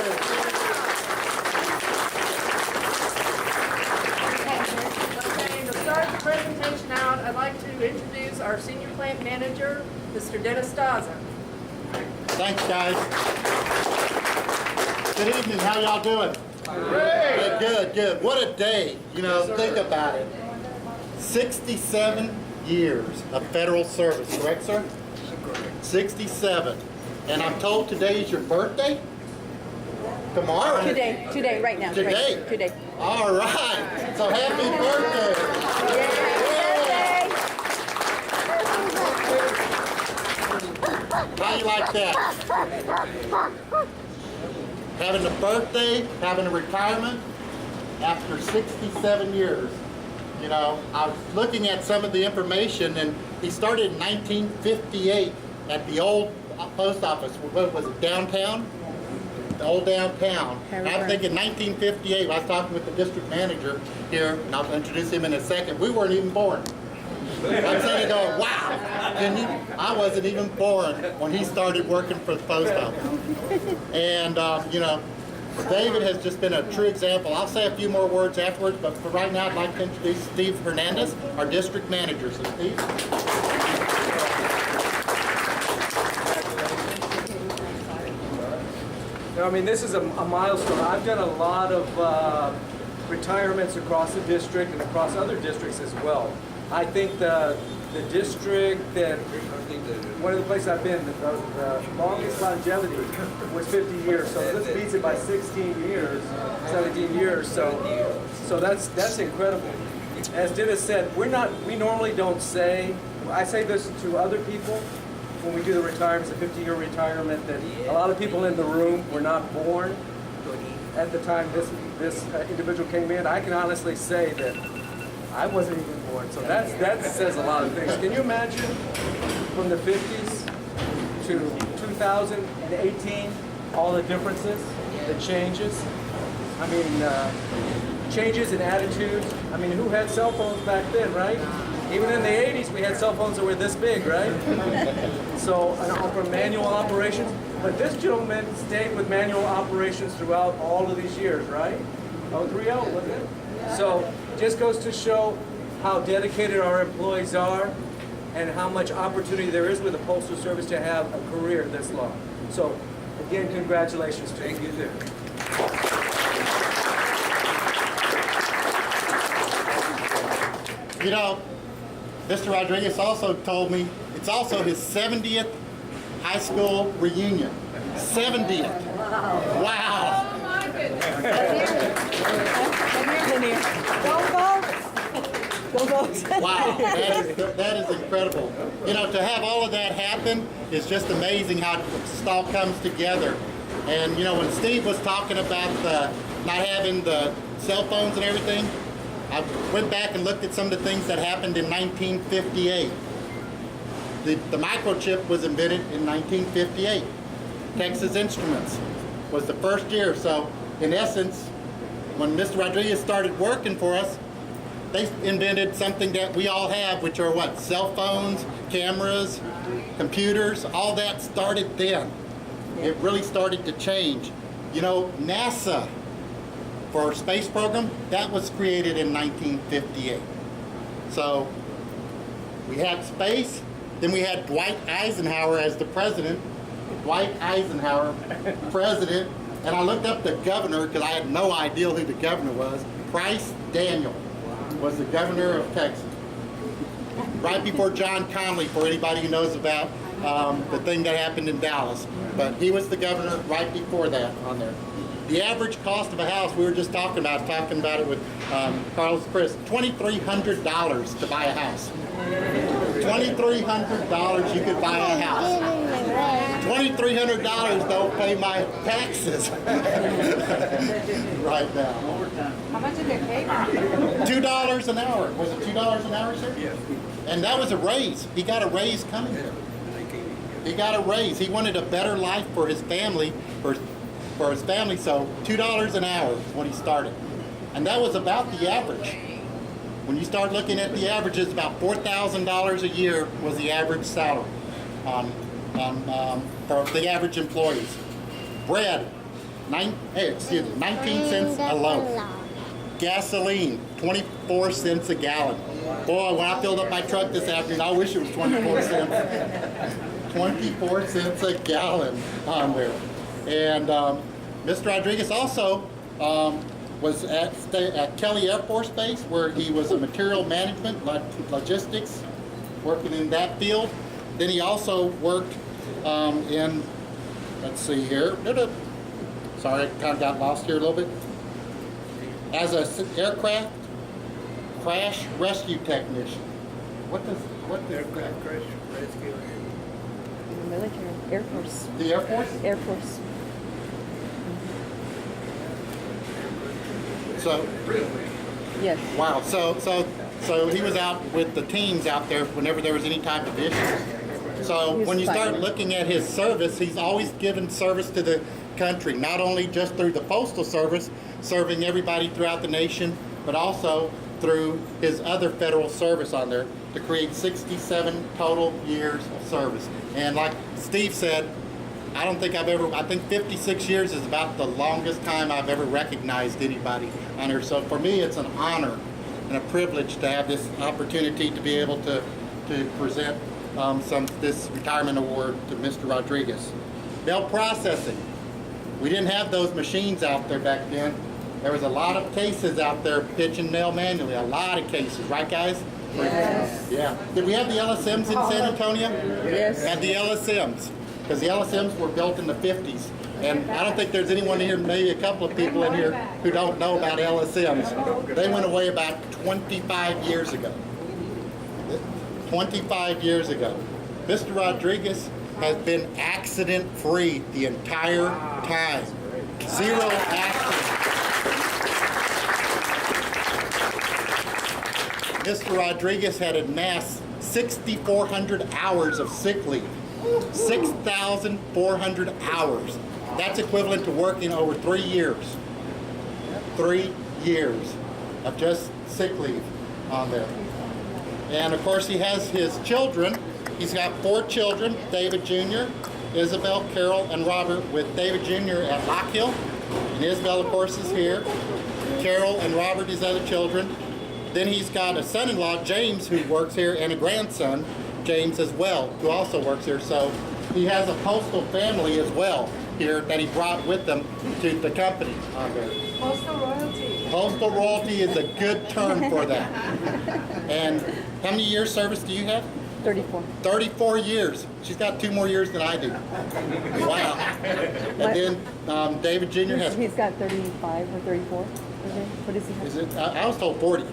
Okay, to start the presentation out, I'd like to introduce our Senior Plant Manager, Mr. Dennis Staza. Thanks, guys. Good evening. How y'all doing? Great. Good. What a day. You know, think about it. 67 years of federal service, correct, sir? 67. And I'm told today is your birthday? Tomorrow? Today, right now. Today? Right, today. All right. So happy birthday. Yay! How you like that? Having a birthday, having a retirement after 67 years. You know, I was looking at some of the information, and he started in 1958 at the old post office. What was it, downtown? The old downtown. And I'm thinking 1958, I was talking with the district manager here, and I'll introduce him in a second. We weren't even born. I'm sitting there going, wow. I wasn't even born when he started working for the post office. And, you know, David has just been a true example. I'll say a few more words afterwards, but for right now, I'd like to introduce Steve Hernandez, our district manager. So, Steve. I mean, this is a milestone. I've done a lot of retirements across the district and across other districts as well. I think the district that, one of the places I've been, the longest longevity was 50 years. So this beats it by 16 years, 17 years. So that's incredible. As Dennis said, we normally don't say, I say this to other people when we do the retirements, a 50-year retirement, that a lot of people in the room were not born at the time this individual came in. I can honestly say that I wasn't even born, so that says a lot of things. Can you imagine from the 50s to 2018, all the differences, the changes? I mean, changes in attitudes. I mean, who had cell phones back then, right? Even in the 80s, we had cell phones that were this big, right? So, from manual operations. But this gentleman stayed with manual operations throughout all of these years, right? 030, wasn't it? So, just goes to show how dedicated our employees are and how much opportunity there is with the Postal Service to have a career this long. So, again, congratulations to you. You know, Mr. Rodriguez also told me it's also his 70th high school reunion. 70th. Wow. Oh my goodness. Go Vols! Wow, that is incredible. You know, to have all of that happen is just amazing how it all comes together. And you know, when Steve was talking about not having the cell phones and everything, I went back and looked at some of the things that happened in 1958. The microchip was invented in 1958. Texas Instruments was the first year. So in essence, when Mr. Rodriguez started working for us, they invented something that we all have, which are what? Cell phones, cameras, computers, all that started then. It really started to change. You know, NASA, for our space program, that was created in 1958. So we had space, then we had Dwight Eisenhower as the president. Dwight Eisenhower, president, and I looked up the governor because I had no idea who the governor was. Price Daniel was the governor of Texas. Right before John Connally, for anybody who knows about the thing that happened in Dallas. But he was the governor right before that on there. The average cost of a house, we were just talking about it with Carlos Chris, $2,300 to buy a house. $2,300 you could buy a house. $2,300 don't pay my taxes right now. How much did they pay? $2 an hour. Was it $2 an hour, sir? Yes. And that was a raise. He got a raise coming here. He got a raise. He wanted a better life for his family, for his family, so $2 an hour is what he started. And that was about the average. When you start looking at the averages, about $4,000 a year was the average salary for the average employees. Bread, 19 cents a loaf. Gasoline, 24 cents a gallon. Boy, when I filled up my truck this afternoon, I wish it was 24 cents. 24 cents a gallon on there. And Mr. Rodriguez also was at Kelly Air Force Base, where he was a material management, logistics, working in that field. Then he also worked in, let's see here, sorry, I kind of got lost here a little bit. As an aircraft crash rescue technician. What does Aircraft crash rescue. The military, Air Force. the Air Force? Air Force. So, Yes. wow, so he was out with the teams out there whenever there was any type of issue. So He's when you start fighting. looking at his service, he's always given service to the country, not only just through the Postal Service, serving everybody throughout the nation, but also through his other federal service on there to create 67 total years of service. And like Steve said, I think 56 years is about the longest time I've ever recognized anybody on here. So for me, it's an honor and a privilege to have this opportunity to be able to present this retirement award to Mr. Rodriguez. Mail processing. We didn't have those machines out there back then. There was a lot of cases out there pitching mail manually, a lot of cases, right guys? Yes. Yeah. Did we have the LSMs in San Antonio? Yes. Had the LSMs, because the LSMs were built in the 50s. And I don't think there's anyone here, maybe a couple of people in here, who don't know about LSMs. They went away about 25 years ago. 25 years ago. Mr. Rodriguez has been accident-free the entire time. Zero accidents. Mr. Rodriguez had amassed 6,400 hours of sick leave. 6,400 hours. That's equivalent to working over 3 years. 3 years of just sick leave on there. And of course he has his children. He's got 4 children, David Jr., Isabel, Carol, and Robert, with David Jr. at Lock Hill. And Isabel, of course, is here. Carol and Robert, his other children. Then he's got a son-in-law, James, who works here, and a grandson, James, as well, who also works here. So he has a postal family as well here that he brought with them to the company on there. Postal royalty. Postal royalty is a good term for that. And how many years service do you have? 34. 34 years. She's got 2 more years than I do. Wow. And then David Jr. has, He's got 35 or 34. What does he have? is it, I was told 40.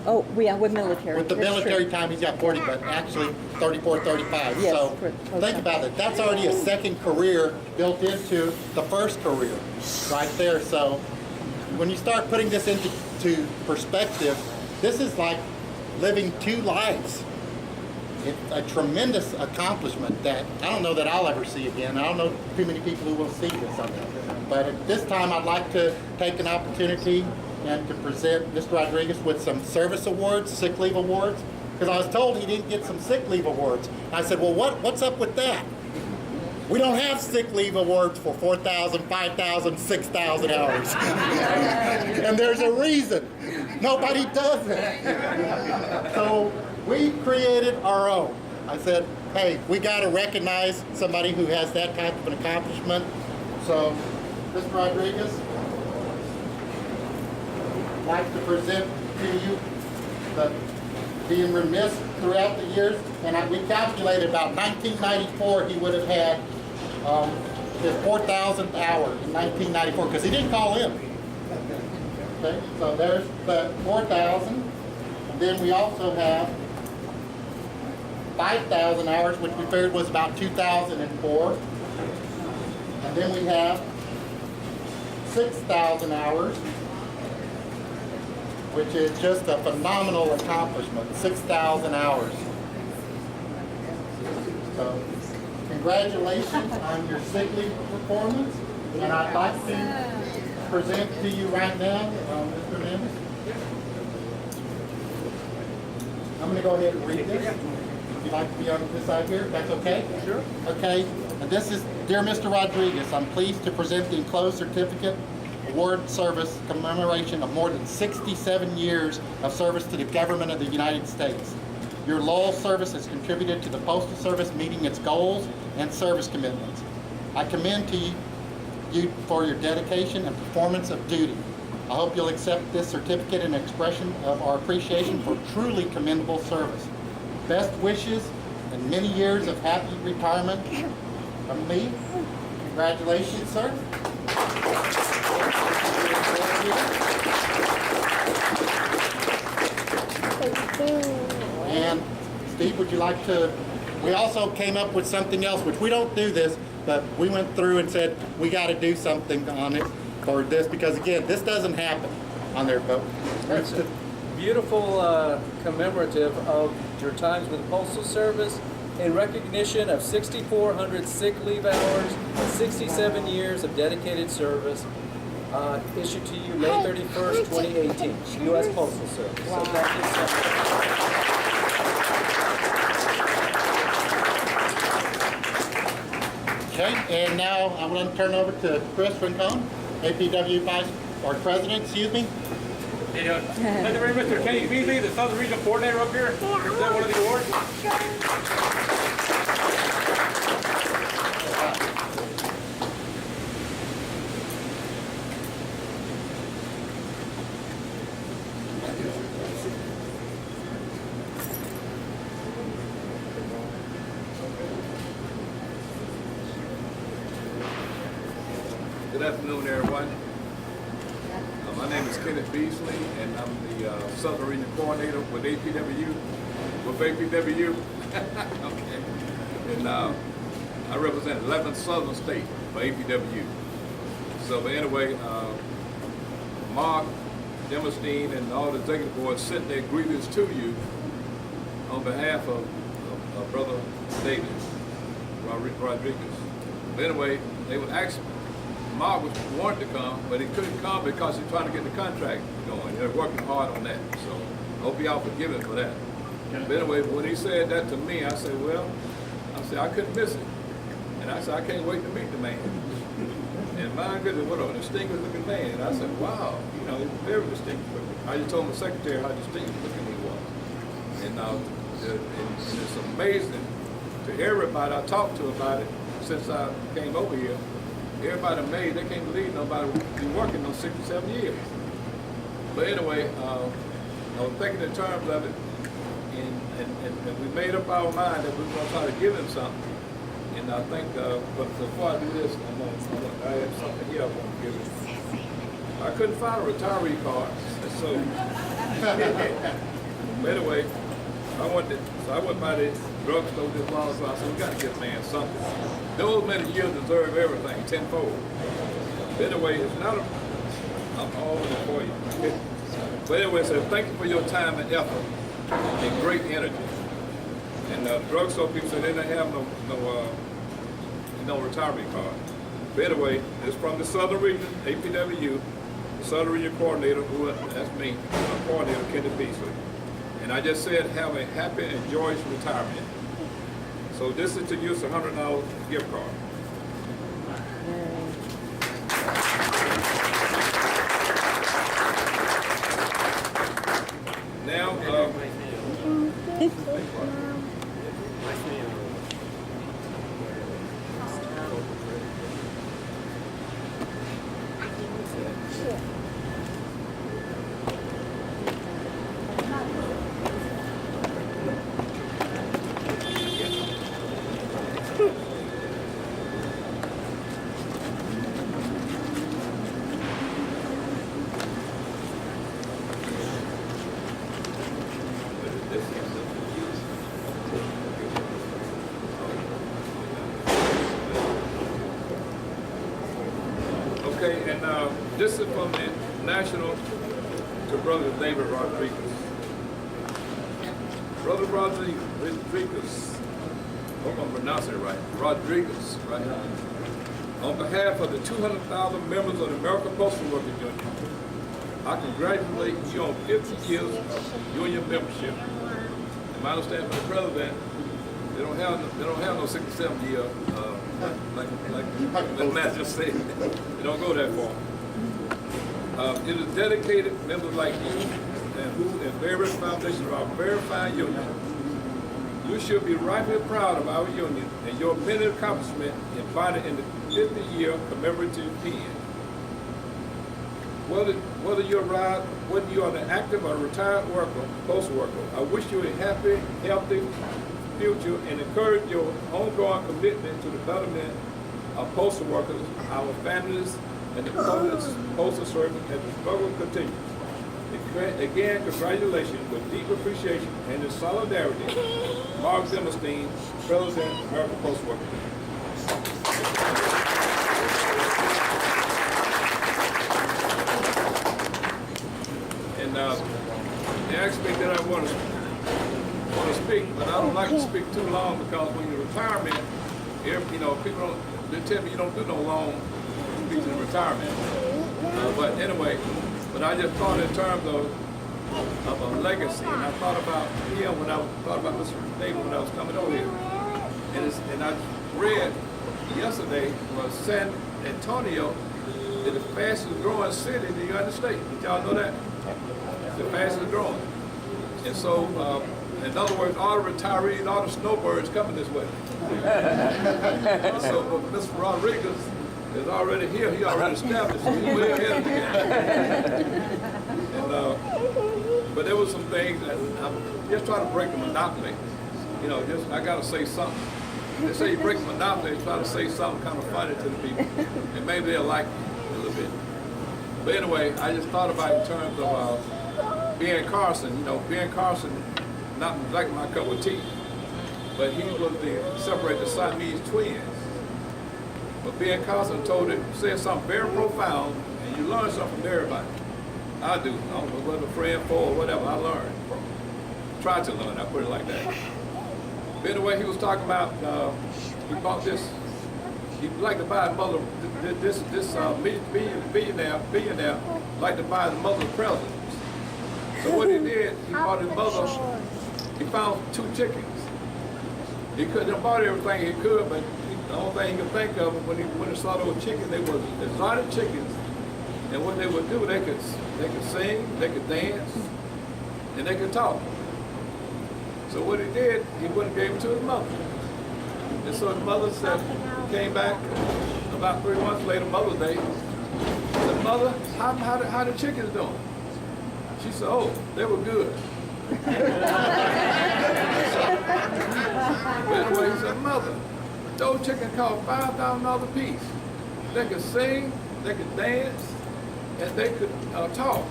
Oh, yeah, with military. With the That's military true. time, he's got 40, but actually 34, 35. Yes, So for- think about it. That's already a second career built into the first career right there. So when you start putting this into perspective, this is like living 2 lives. It's a tremendous accomplishment that I don't know that I'll ever see again. I don't know too many people who will see this on that. But at this time, I'd like to take an opportunity and to present Mr. Rodriguez with some service awards, sick leave awards, because I was told he didn't get some sick leave awards. I said, well, what's up with that? We don't have sick leave awards for 4,000, 5,000, 6,000 hours. And there's a reason. Nobody does it. So we created our own. I said, hey, we got to recognize somebody who has that type of an accomplishment. So, Mr. Rodriguez, I'd like to present to you the being remiss throughout the years, and we calculated about 1994 he would have had his 4,000th hour in 1994, because he didn't call in. Okay, so there's the 4,000, and then we also have 5,000 hours, which we figured was about 2004, and then we have 6,000 hours, which is just a phenomenal accomplishment, 6,000 hours. So, congratulations on your sick leave performance, and I'd like to present to you right now, Mr. Mims. I'm going to go ahead and read this. Would you like to be on this side here? That's okay? Sure. Okay. And this is, dear Mr. Rodriguez, I'm pleased to present the enclosed certificate award service commemoration of more than 67 years of service to the government of the United States. Your loyal service has contributed to the Postal Service meeting its goals and service commitments. I commend to you for your dedication and performance of duty. I hope you'll accept this certificate in expression of our appreciation for truly commendable service. Best wishes and many years of happy retirement from me. Congratulations, sir. And Steve, would you like to, we also came up with something else, which we don't do this, but we went through and said, we got to do something on it for this, because again, this doesn't happen on their boat. That's a beautiful commemorative of your times with the Postal Service in recognition of 6,400 sick leave hours and 67 years of dedicated service, issued to you May 31st, 2018, U.S. Postal Service. So thank you so much. Okay, and now I'm going to turn over to Chris Rincon, APW Vice or President, excuse me. Hey, thank you very much, Mr. Kenny Beasley, the Southern Regional Coordinator up here. Is that one of the awards? Good afternoon, everyone. My name is Kenneth Beasley, and I'm the Southern Regional Coordinator with APW. Okay. And I represent 11 Southern states for APW. So, but anyway, Mark, Demerstein, and all the executive board sent their grievance to you on behalf of Brother David Rodriguez. But anyway, they would actually, Mark wanted to come, but he couldn't come because he's trying to get the contract going. They're working hard on that. So I hope y'all forgive him for that. But anyway, when he said that to me, I said, well, I couldn't miss it. And I said, I can't wait to meet the man. And my goodness, what a distinguished looking man. And I said, wow, you know, he's very distinguished looking. I just told my secretary how distinguished looking he was. And it's amazing to everybody I talked to about it since I came over here. Everybody amazed, they can't believe nobody would be working on 67 years. But anyway, I was thinking in terms of it, and we made up our mind that we were going to try to give him something. And I think, but before I do this, I have something here I want to give him. I couldn't find a retiree card, so. But anyway, so I went by the drugstore this long, so I said, we got to give man something. Those many years deserve everything, tenfold. But anyway, it's not a, I'm all in it for you. But anyway, so thank you for your time and effort and great energy. And drugstore people said they didn't have no retirement card. But anyway, it's from the Southern Region, APW, the Southern Region Coordinator, that's me, Coordinator Kenny Beasley. And I just said, have a happy and joyous retirement. So this is to use a $100 gift card. Now, okay, and this is from the National to Brother David Rodriguez. Brother Rodriguez, hope I'm pronouncing it right, Rodriguez, right? On behalf of the 200,000 members of the American Postal Workers Union, I congratulate you on 50 years of union membership. And my understanding from the President, They don't have no 6 or 7 year, like the man just said. They don't go that far. It is dedicated members like you and who in various foundations of our very fine union. You should be rightly proud of our union and your many accomplishments embodied in the 50-year commemorative pen. Whether you are an active or retired worker, postal worker, I wish you a happy, healthy future and encourage your ongoing commitment to the betterment of postal workers, our families, and the postal service as the struggle continues. Again, congratulations with deep appreciation and in solidarity, Mark Zimmerstein, President, American Postal Workers. And they asked me that I want to speak, but I don't like to speak too long because when you're retirement, people they tell me you don't do no long speeches in retirement. But anyway, but I just thought in terms of a legacy, and I thought about him when I thought about Mr. David when I was coming over here, and I read yesterday was San Antonio is the fastest growing city in the United States. Did y'all know that? The fastest growing. And so, in other words, all the retirees, all the snowbirds coming this way. So, Mr. Rodriguez is already here. He already established. He's way ahead of the game. And, but there was some things that I'm just trying to break the monopoly. I got to say something. They say you break the monopoly and try to say something kind of funny to the people, and maybe they'll like it a little bit. But anyway, I just thought about it in terms of Ben Carson. Ben Carson, not exactly my cup of tea, but he was separated the Siamese twins. But Ben Carson said something very profound, and you learn something from everybody. I do. I don't know whether a friend, foe, or whatever, I learned. Try to learn, I put it like that. But anyway, he was talking about, he bought this, he'd like to buy his mother, this billionaire, like to buy his mother's presents. So what he did, he bought his mother, he found 2 chickens. He couldn't have bought everything he could, but the only thing he could think of when he saw those chickens, they were exotic chickens. And what they would do, they could sing, they could dance, and they could talk. So what he did, he went and gave it to his mother. And so his mother came back about 3 months later, Mother's Day. Said, "Mother, how the chickens doing?" She said, "Oh, they were good." But anyway, he said, "Mother, those chickens cost $5,000 a piece. They could sing, they could dance, and they could talk."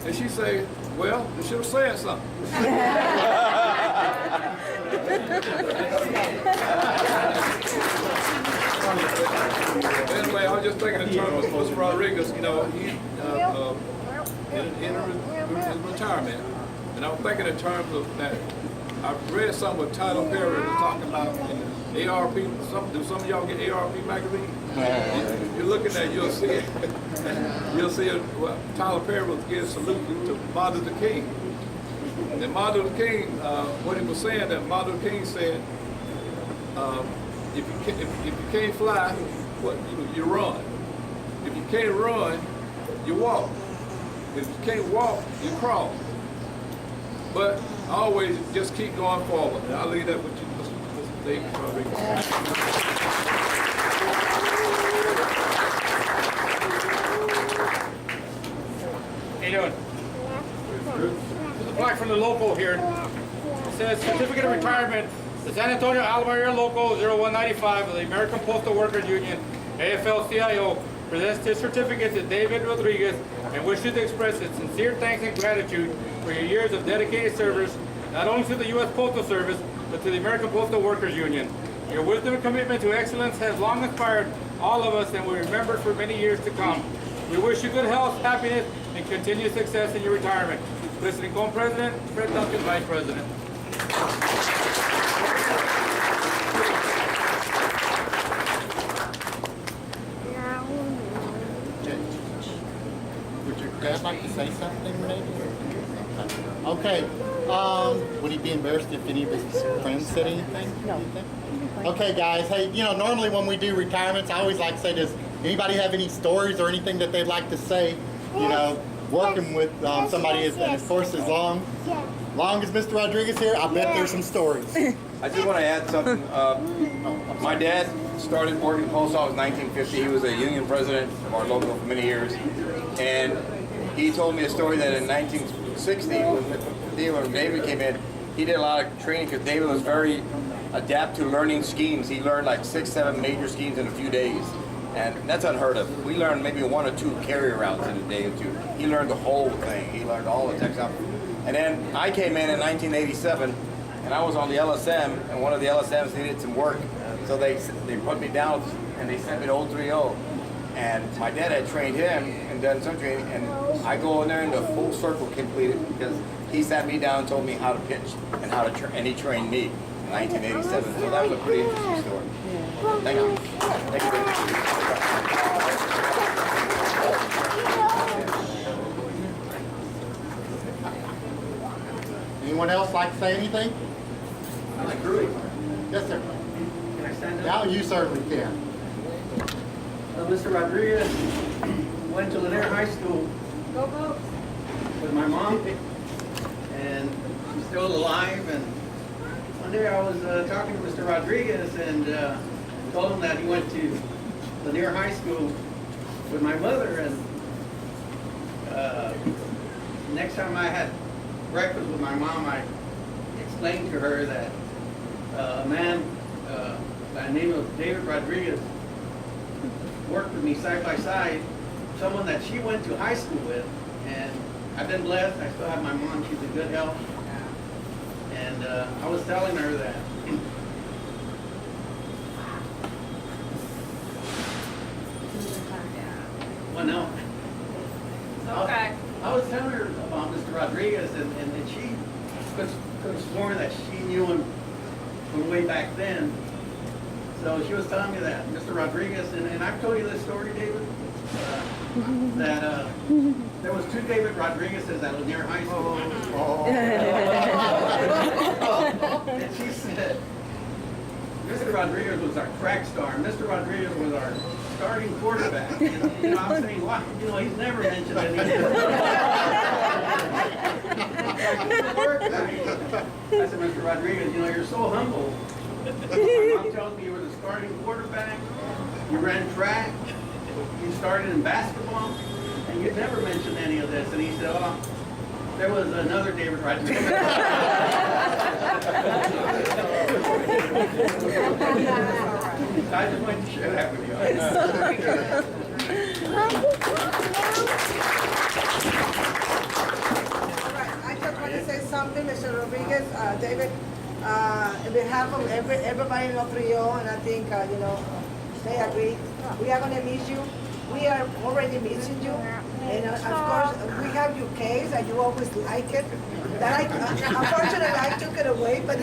And she said, "Well, you should have said something." Anyway, I was just thinking in terms of Mr. Rodriguez, he in his retirement, and I was thinking in terms of that. I read something with Tyler Perry was talking about in the ARP. Do some of y'all get ARP magazine? If you're looking at it, you'll see it. You'll see it. Well, Tyler Perry was giving a salute to Martin Luther King. And Martin Luther King, what he was saying, that Martin Luther King said, if you can't fly, you run. If you can't run, you walk. If you can't walk, you crawl. But always just keep going forward. And I'll leave that with you, Mr. David Rodriguez. How you doing? There's a plaque from the local here. It says Certificate of Retirement, the San Antonio Alma Area Local 0195 of the American Postal Workers Union, AFL-CIO, presents this certificate to David Rodriguez and wishes to express its sincere thanks and gratitude for your years of dedicated service, not only to the U.S. Postal Service, but to the American Postal Workers Union. Your wisdom and commitment to excellence has long inspired all of us and will be remembered for many years to come. We wish you good health, happiness, and continued success in your retirement. Listening Home President, Fred Duncan, Vice President. Would your dad like to say something, maybe? Okay. Would he be embarrassed if any of his friends said anything? No. Do you think? Okay, guys. Hey, normally when we do retirements, I always like to say, does anybody have any stories or anything that they'd like to say? Working with somebody, and of course, as long as Mr. Rodriguez here, I bet there's some stories. I just want to add something. My dad started working post office in 1950. He was a union president of our local for many years. And he told me a story that in 1960, when David came in, he did a lot of training because David was very adept to learning schemes. He learned like 6, 7 major schemes in a few days. And that's unheard of. We learned maybe 1 or 2 carrier routes in a day or 2. He learned the whole thing. He learned all the tech stuff. And then I came in 1987, and I was on the LSM, and one of the LSMs needed some work. So they put me down, and they sent me to 030. And my dad had trained him and done some training, and I go in there and the full circle completed because he sat me down and told me how to pitch and how to and he trained me in 1987. So that was a pretty interesting story. Thank you. Thank you. Anyone else like to say anything? Yes, sir. Can I stand up? Now you certainly can. Mr. Rodriguez went to Lanier High School with my mom, and she's still alive. And one day I was talking to Mr. Rodriguez and told him that he went to Lanier High School with my mother. And next time I had breakfast with my mom, I explained to her that a man by the name of David Rodriguez worked with me side by side, someone that she went to high school with, and I've been blessed. I still have my mom. She's in good health. And I was telling her that well, no. Okay. I was telling her about Mr. Rodriguez, and she could have sworn that she knew him from way back then. So she was telling me that Mr. Rodriguez, and I've told you this story, David, that there was 2 David Rodriguez's at Lanier High School. And she said, Mr. Rodriguez was our track star. Mr. Rodriguez was our starting quarterback. And I'm saying, wow, he's never mentioned anything. I said, Mr. Rodriguez, you're so humble. My mom tells me you were the starting quarterback, you ran track, you started in basketball, and you'd never mentioned any of this. And he said, oh, there was another David Rodriguez. I just wanted to share that with you. I just want to say something, Mr. Rodriguez, David, on behalf of everybody in 030, and I think, they agree. We are going to miss you. We are already missing you. And of course, we have your case, and you always like it. Unfortunately, I took it away, but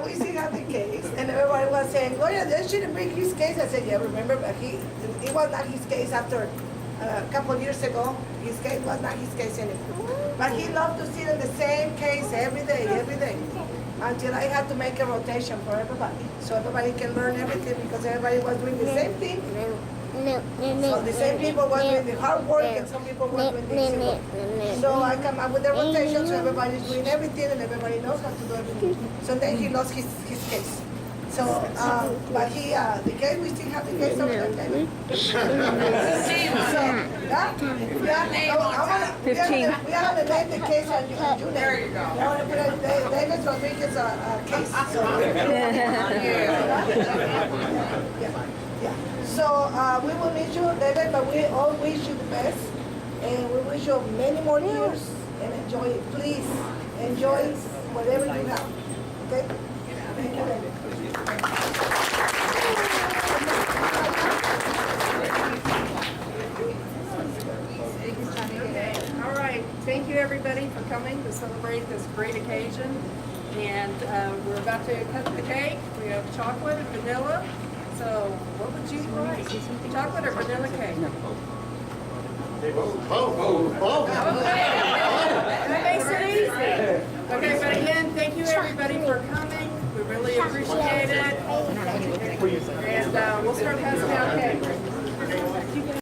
we still have the case. And everybody was saying, oh yeah, they shouldn't bring his case. I said, yeah, remember, but it was not his case after a couple of years ago. His case was not his case anymore. But he loved to sit in the same case every day, until I had to make a rotation for everybody. So everybody can learn everything because everybody was doing the same thing. So the same people were doing the hard work and some people were doing the easy work. So I come up with the rotation so everybody's doing everything and everybody knows how to do everything. So then he lost his case. So, but the case, we still have the case over there, David. So, we are gonna name the case on your name. There you go. I want to put David Rodriguez case. So, yeah. So we will miss you, David, but we all wish you the best, and we wish you many more years and enjoy it. Please enjoy whatever you have. Okay. Thank you, David. Okay, all right. Thank you, everybody, for coming to celebrate this great occasion. And we're about to cut the cake. We have chocolate and vanilla. So what would you like? Chocolate or vanilla cake? Oh. Okay. and we'll start passing out cake.